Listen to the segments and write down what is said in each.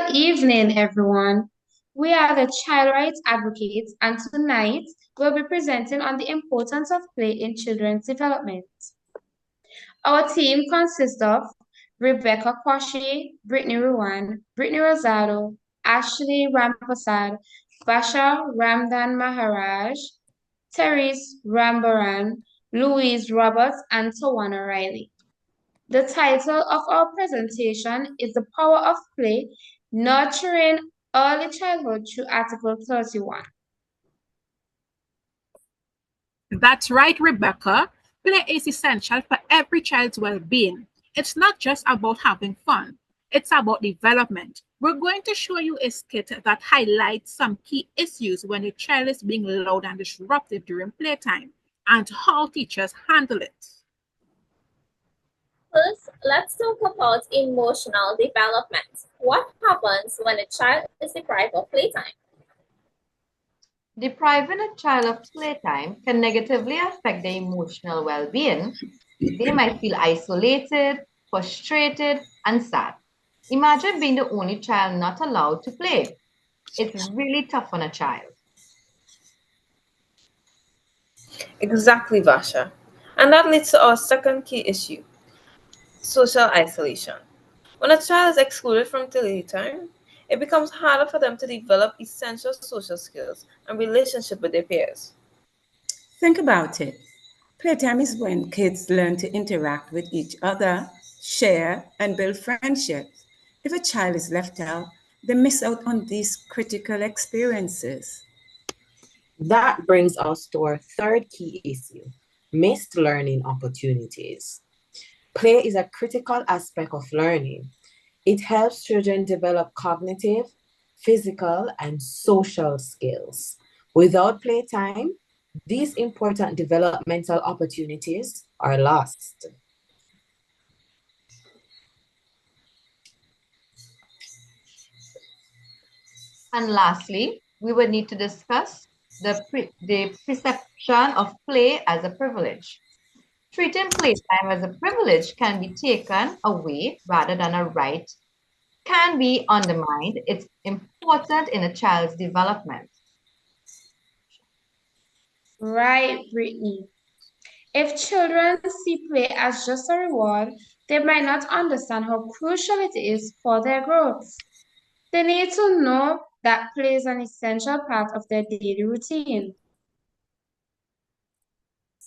Good evening, everyone. We are the child rights advocates, and tonight we'll be presenting on the importance of play in children's development. Our team consists of Rebecca Kwashi, Brittany Ruwan, Brittany Rosado, Ashley Rampasad, Basha Ramdan Maharaj, Therese Rambaran, Louise Roberts, and Tawana Riley. The title of our presentation is The Power of Play, Nurturing Early Childhood through Article 31. That's right, Rebecca. Play is essential for every child's well-being. It's not just about having fun. It's about development. We're going to show you a skit that highlights some key issues when a child is being loud and disruptive during playtime and how teachers handle it. First, let's talk about emotional development. What happens when a child is deprived of playtime? Depriving a child of playtime can negatively affect their emotional well-being. They might feel isolated, frustrated, and sad. Imagine being the only child not allowed to play. It's really tough on a child. Exactly, Vasha. And that leads to our second key issue, social isolation. When a child is excluded from playtime, it becomes harder for them to develop essential social skills and relationship with their peers. Think about it. Playtime is when kids learn to interact with each other, share, and build friendships. If a child is left out, they miss out on these critical experiences. That brings us to our third key issue, missed learning opportunities. Play is a critical aspect of learning. It helps children develop cognitive, physical, and social skills. Without playtime, these important developmental opportunities are lost. And lastly, we would need to discuss the perception of play as a privilege. Treating playtime as a privilege can be taken away rather than a right, can be undermined. It's important in a child's development. Right, Brittany. If children see play as just a reward, they might not understand how crucial it is for their growth. They need to know that play is an essential part of their daily routine.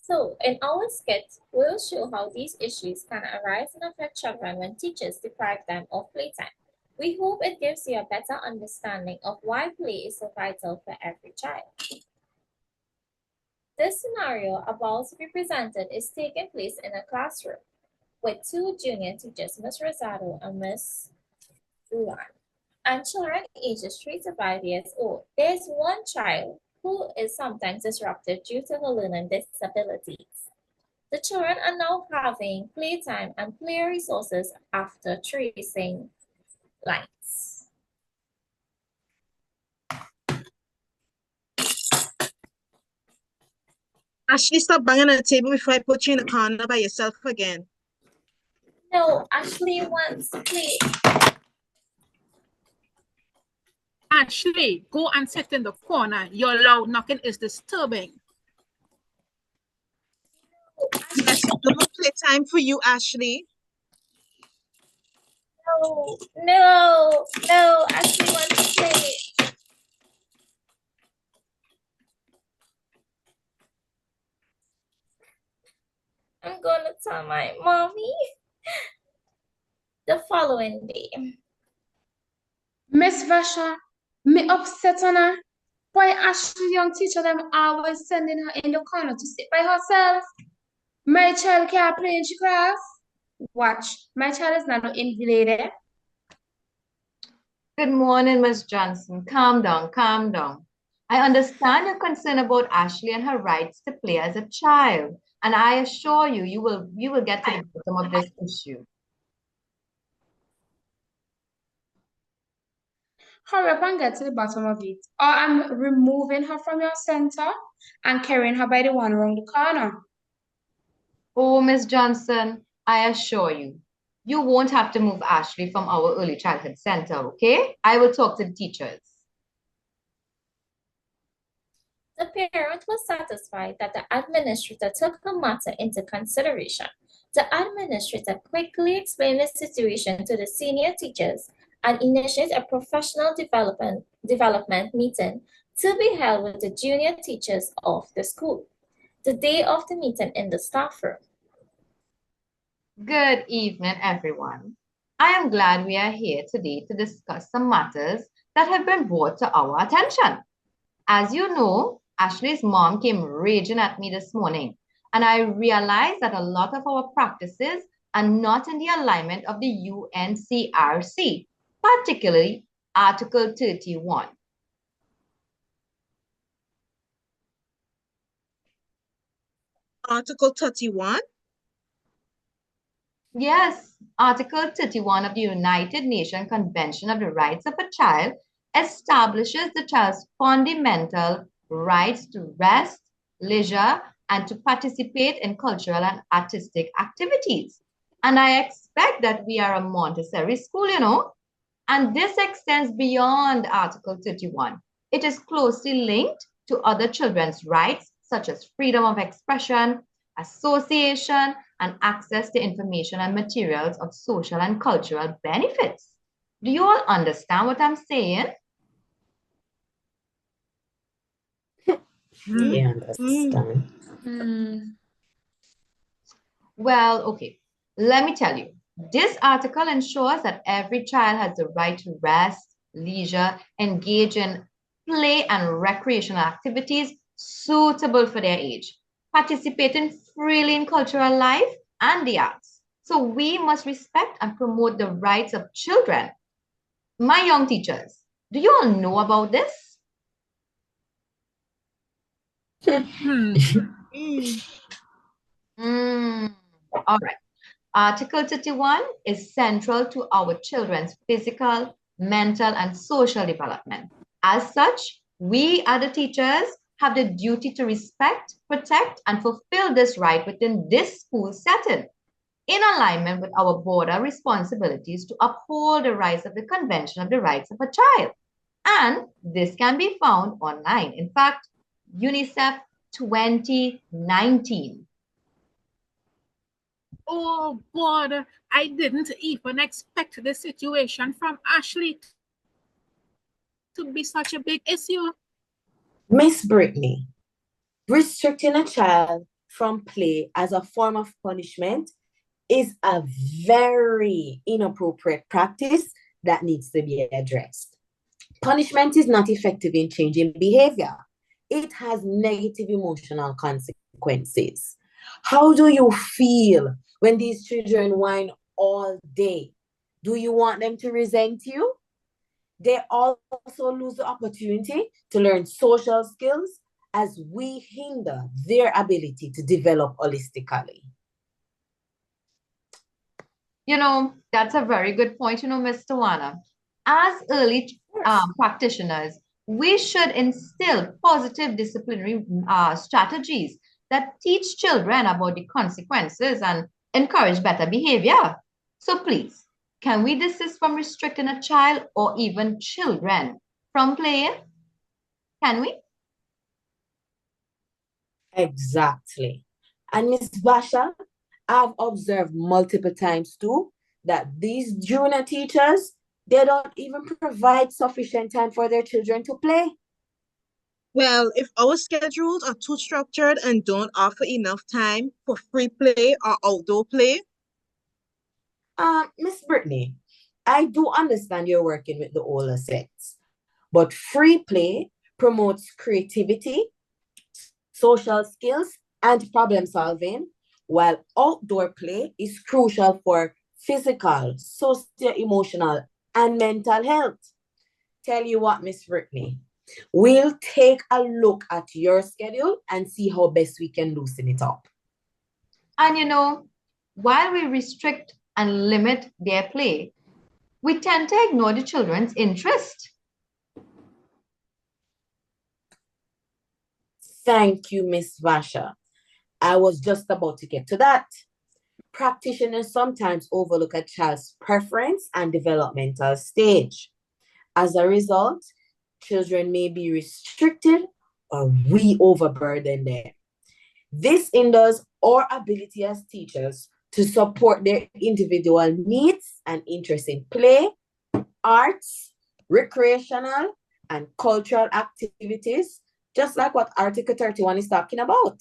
So, in our skit, we'll show how these issues can arise and affect children when teachers deprive them of playtime. We hope it gives you a better understanding of why play is so vital for every child. This scenario about to be presented is taking place in a classroom with two junior teachers, Ms. Rosado and Ms. Ruan, and children ages 3 to 5 years old. There's one child who is sometimes disruptive due to her learning disabilities. The children are now having playtime and play resources after tracing lines. Ashley, stop banging on the table before I put you in the corner by yourself again. No, Ashley wants to play. Ashley, go and sit in the corner. Your loud knocking is disturbing. Yes, no more playtime for you, Ashley. No, Ashley wants to play. I'm gonna tell my mommy. The following day. Miss Vasha, me upset on her. Why Ashley young teacher them always sending her in the corner to sit by herself? My child can't play in she class. Watch, my child is not invalidated. Good morning, Miss Johnson. Calm down, calm down. I understand your concern about Ashley and her rights to play as a child, and I assure you, you will get to the bottom of this issue. Hurry up and get to the bottom of it, or I'm removing her from your center and carrying her by the one around the corner. Oh, Miss Johnson, I assure you, You won't have to move Ashley from our early childhood center, okay? I will talk to the teachers. The parent was satisfied that the administrator took the matter into consideration. The administrator quickly explained the situation to the senior teachers and initiated a professional development meeting to be held with the junior teachers of the school. The day of the meeting in the staff room. Good evening, everyone. I am glad we are here today to discuss some matters that have been brought to our attention. As you know, Ashley's mom came raging at me this morning, and I realized that a lot of our practices are not in the alignment of the UNCRC, particularly Article 31. Article 31? Yes, Article 31 of the United Nations Convention of the Rights of a Child establishes the child's fundamental rights to rest, leisure, and to participate in cultural and artistic activities. And I expect that we are a Montessori school, you know, and this extends beyond Article 31. It is closely linked to other children's rights, such as freedom of expression, association, and access to information and materials of social and cultural benefits. Do you all understand what I'm saying? We understand. Well, okay, let me tell you. This article ensures that every child has the right to rest, leisure, engage in play and recreational activities suitable for their age, participating freely in cultural life and the arts. So we must respect and promote the rights of children. My young teachers, do you all know about this? All right. Article 31 is central to our children's physical, mental, and social development. As such, we, other teachers, have the duty to respect, protect, and fulfill this right within this school setting, in alignment with our broader responsibilities to uphold the rights of the Convention of the Rights of a Child. And this can be found online. In fact, UNICEF 2019. Oh, God, I didn't even expect the situation from Ashley to be such a big issue. Miss Brittany, restricting a child from play as a form of punishment is a very inappropriate practice that needs to be addressed. Punishment is not effective in changing behavior. It has negative emotional consequences. How do you feel when these children whine all day? Do you want them to resent you? They also lose the opportunity to learn social skills as we hinder their ability to develop holistically. You know, that's a very good point, Mr. Wana. As early practitioners, we should instill positive disciplinary strategies that teach children about the consequences and encourage better behavior. So please, can we desist from restricting a child or even children from playing? Can we? Exactly. And Miss Basha, I've observed multiple times too that these junior teachers, they don't even provide sufficient time for their children to play. Well, if our schedules are too structured and don't offer enough time for free play or outdoor play, Miss Brittany, I do understand you're working with the older sets, but free play promotes creativity, social skills, and problem solving, while outdoor play is crucial for physical, socio-emotional, and mental health. Tell you what, Miss Brittany, we'll take a look at your schedule and see how best we can loosen it up. And while we restrict and limit their play, we tend to ignore the children's interest. Thank you, Miss Vasha. I was just about to get to that. Practitioners sometimes overlook a child's preference and developmental stage. As a result, children may be restricted or we overburden them. This hinders our ability as teachers to support their individual needs and interests in play, arts, recreational, and cultural activities, just like what Article 31 is talking about.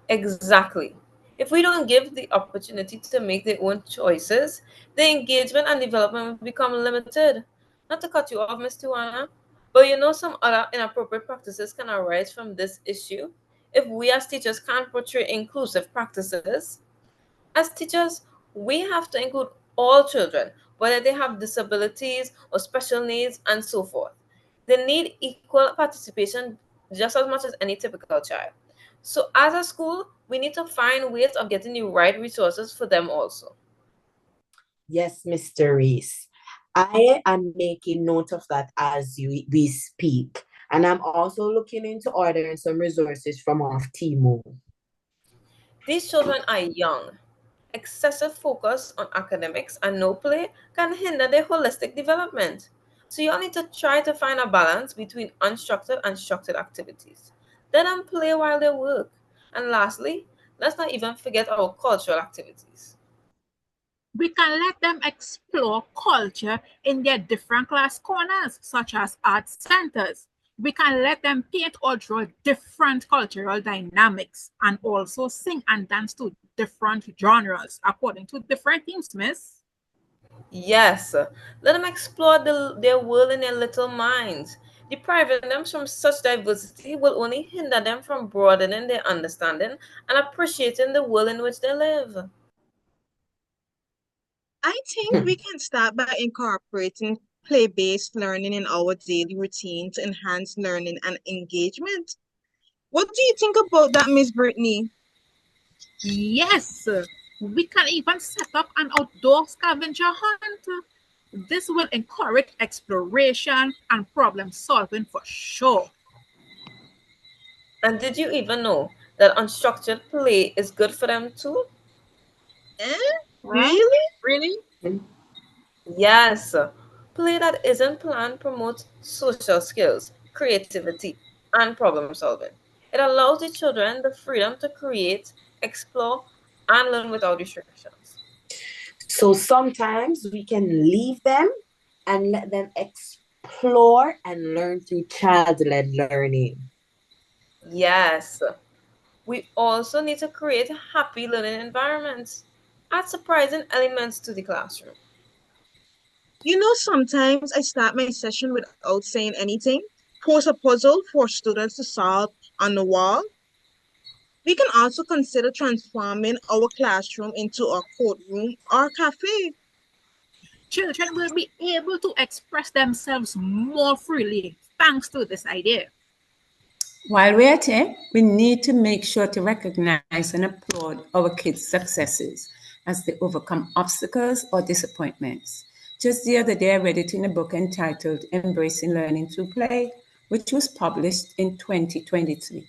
Exactly. If we don't give the opportunity to make their own choices, the engagement and development will become limited. Not to cut you off, Ms. Tuana, but some other inappropriate practices can arise from this issue. If we as teachers can't portray inclusive practices, as teachers, we have to include all children, whether they have disabilities or special needs and so forth. They need equal participation just as much as any typical child. So, as a school, we need to find ways of getting the right resources for them also. Yes, Mr. Reese. I am making note of that as we speak. And I'm also looking into ordering some resources from off Timo. These children are young. Excessive focus on academics and no play can hinder their holistic development. So you'll need to try to find a balance between unstructured and structured activities. Let them play while they work. And lastly, let's not even forget our cultural activities. We can let them explore culture in their different class corners, such as art centers. We can let them paint or draw different cultural dynamics and also sing and dance to different genres according to different themes, miss. Yes, let them explore their world in their little minds. Depriving them from such diversity will only hinder them from broadening their understanding and appreciating the world in which they live. I think we can start by incorporating play-based learning in our daily routine to enhance learning and engagement. What do you think about that, Miss Brittany? Yes, we can even set up an outdoor scavenger hunt. This will encourage exploration and problem solving for sure. And did you even know that unstructured play is good for them too? Eh? Right? Really? Really? Yes, play that isn't planned promotes social skills, creativity, and problem solving. It allows the children the freedom to create, explore, and learn without restrictions. So sometimes we can leave them and let them explore and learn through child-led learning. Yes, we also need to create happy learning environments. Add surprising elements to the classroom. Sometimes I start my session without saying anything. Post a puzzle for students to solve on the wall. We can also consider transforming our classroom into a courtroom or cafe. Children will be able to express themselves more freely thanks to this idea. While we're at it, we need to make sure to recognize and applaud our kids' successes as they overcome obstacles or disappointments. Just the other day, I read it in a book entitled Embracing Learning Through Play, which was published in 2023.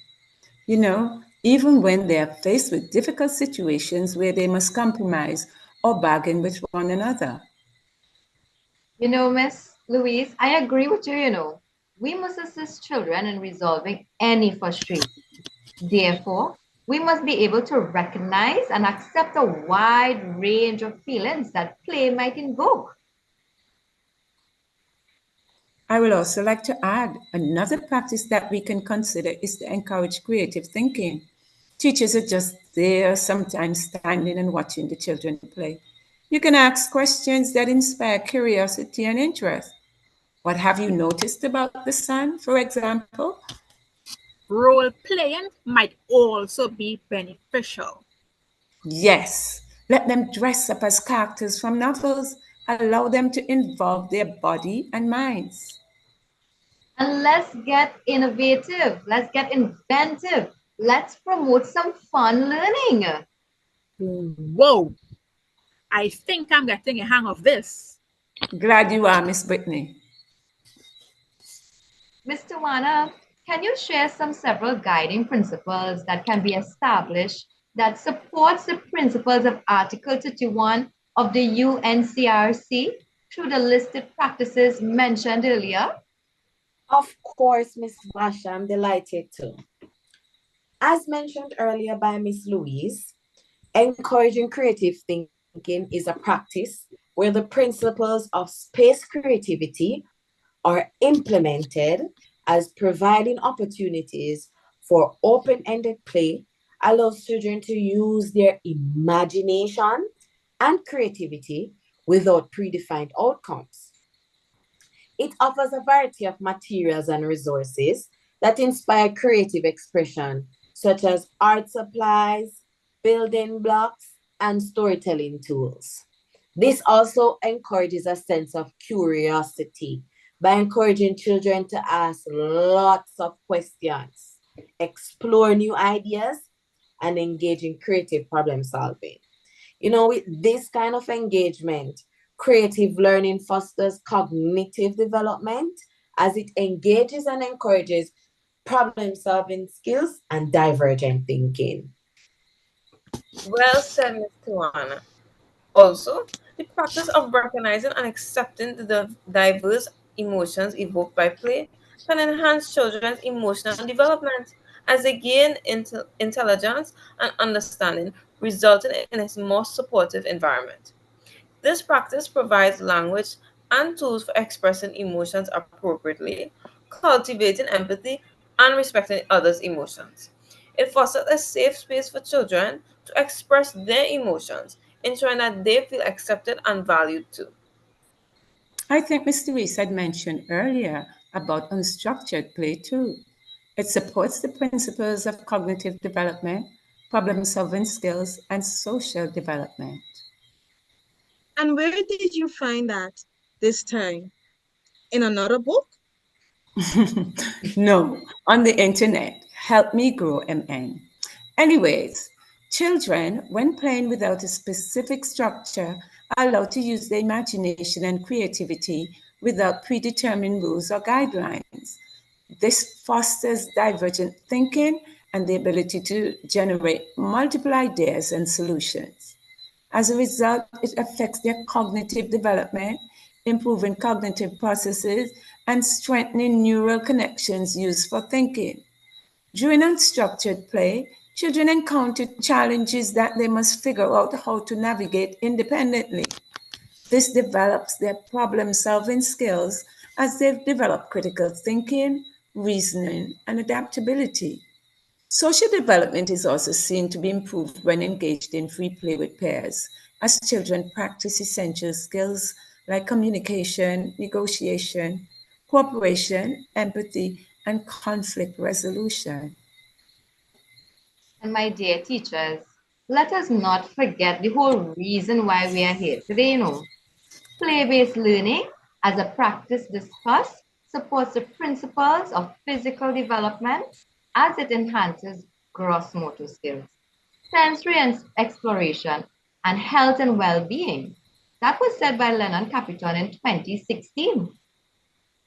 Even when they are faced with difficult situations where they must compromise or bargain with one another. Miss Louise, I agree with you. We must assist children in resolving any frustration. Therefore, we must be able to recognize and accept a wide range of feelings that play might invoke. I would also like to add another practice that we can consider is to encourage creative thinking. Teachers are just there, sometimes standing and watching the children play. You can ask questions that inspire curiosity and interest. What have you noticed about the sun, for example? Role playing might also be beneficial. Yes, let them dress up as characters from novels. Allow them to involve their body and minds. And let's get innovative. Let's get inventive. Let's promote some fun learning. Whoa, I think I'm getting a hang of this. Glad you are, Miss Brittany. Mr. Wana, can you share some several guiding principles that can be established that supports the principles of Article 31 of the UNCRC through the listed practices mentioned earlier? Of course, Miss Basha, I'm delighted to. As mentioned earlier by Miss Louise, encouraging creative thinking is a practice where the principles of space creativity are implemented as providing opportunities for open-ended play, allows children to use their imagination and creativity without predefined outcomes. It offers a variety of materials and resources that inspire creative expression, such as art supplies, building blocks, and storytelling tools. This also encourages a sense of curiosity by encouraging children to ask lots of questions, explore new ideas, and engage in creative problem solving. With this kind of engagement, creative learning fosters cognitive development as it engages and encourages problem solving skills and divergent thinking. Well said, Ms. Tawana. Also, the practice of recognizing and accepting the diverse emotions evoked by play can enhance children's emotional development as they gain intelligence and understanding, resulting in a more supportive environment. This practice provides language and tools for expressing emotions appropriately, cultivating empathy, and respecting others' emotions. It fosters a safe space for children to express their emotions, ensuring that they feel accepted and valued too. I think Mr. Reese had mentioned earlier about unstructured play too. It supports the principles of cognitive development, problem solving skills, and social development. And where did you find that this time? In another book? No, on the internet. Help me grow, MN. Anyways, children, when playing without a specific structure, are allowed to use their imagination and creativity without predetermined rules or guidelines. This fosters divergent thinking and the ability to generate multiple ideas and solutions. As a result, it affects their cognitive development, improving cognitive processes, and strengthening neural connections used for thinking. During unstructured play, children encounter challenges that they must figure out how to navigate independently. This develops their problem solving skills as they develop critical thinking, reasoning, and adaptability. Social development is also seen to be improved when engaged in free play with peers, as children practice essential skills like communication, negotiation, cooperation, empathy, and conflict resolution. And my dear teachers, let us not forget the whole reason why we are here today. Play-based learning, as a practice discussed, supports the principles of physical development as it enhances gross motor skills, sensory exploration, and health and well-being. That was said by Lennon Capiton in 2016.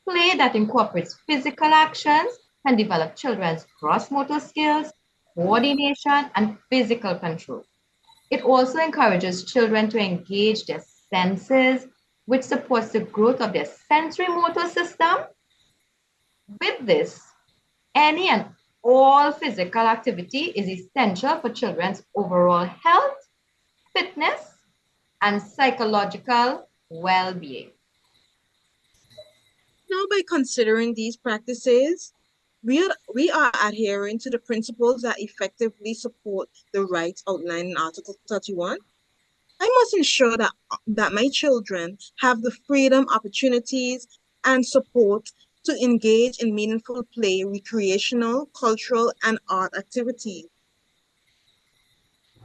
Play that incorporates physical actions can develop children's gross motor skills, coordination, and physical control. It also encourages children to engage their senses, which supports the growth of their sensory motor system. With this, any and all physical activity is essential for children's overall health, fitness, and psychological well-being. Now, by considering these practices, we are adhering to the principles that effectively support the rights outlined in Article 31. I must ensure that my children have the freedom, opportunities, and support to engage in meaningful play, recreational, cultural, and art activities.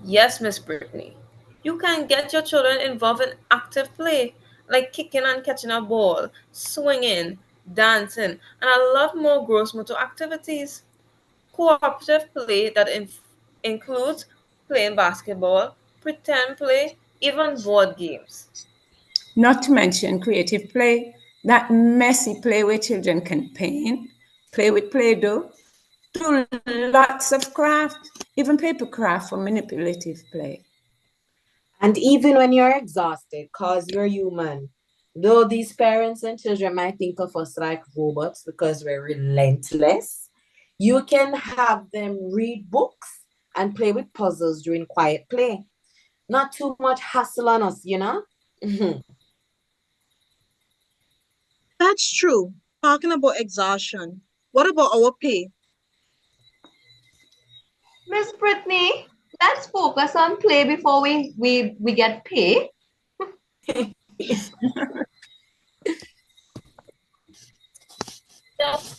Yes, Miss Brittany. You can get your children involved in active play, like kicking and catching a ball, swinging, dancing, and a lot more gross motor activities. Cooperative play that includes playing basketball, pretend play, even board games. Not to mention creative play, that messy play where children can paint, play with Play Doh, do lots of craft, even papercraft for manipulative play. And even when you're exhausted, because you're human, though these parents and children might think of us like robots because we're relentless, you can have them read books and play with puzzles during quiet play. Not too much hassle on us, you know? That's true. Talking about exhaustion, what about our pay? Miss Brittany, let's focus on play before we get pay. The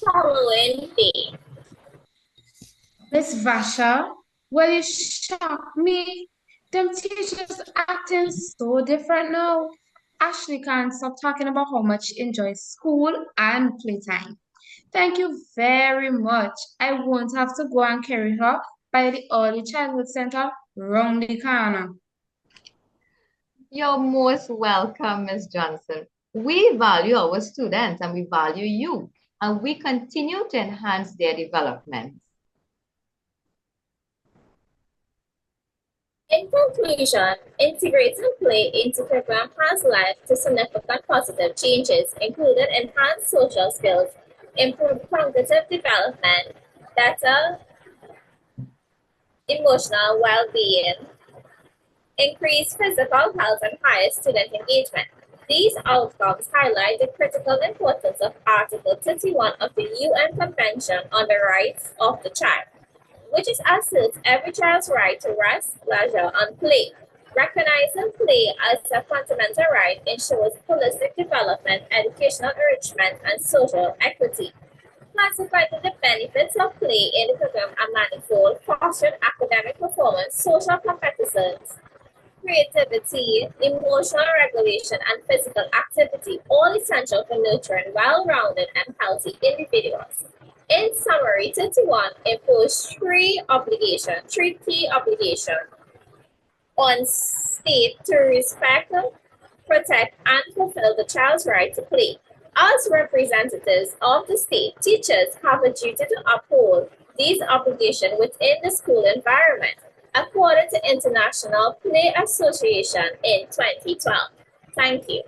following day. Miss Vasha, well, you shocked me. Them teachers acting so different now. Ashley can't stop talking about how much she enjoys school and playtime. Thank you very much. I won't have to go and carry her by the early childhood center round the corner. You're most welcome, Miss Johnson. We value our students and we value you, and we continue to enhance their development. In conclusion, integrating play into program has led to significant positive changes, including enhanced social skills, improved cognitive development, better emotional well-being, increased physical health, and higher student engagement. These outcomes highlight the critical importance of Article 31 of the UN Convention on the Rights of the Child, which asserts every child's right to rest, leisure, and play. Recognizing play as a fundamental right ensures holistic development, educational enrichment, and social equity. Consequently, the benefits of play in the program are manifold, fostering academic performance, social competitiveness, creativity, emotional regulation, and physical activity, all essential for nurturing well-rounded and healthy individuals. In summary, 31 imposed three key obligations on state to respect, protect, and fulfill the child's right to play. As representatives of the state, teachers have a duty to uphold these obligations within the school environment, according to International Play Association in 2012. Thank you.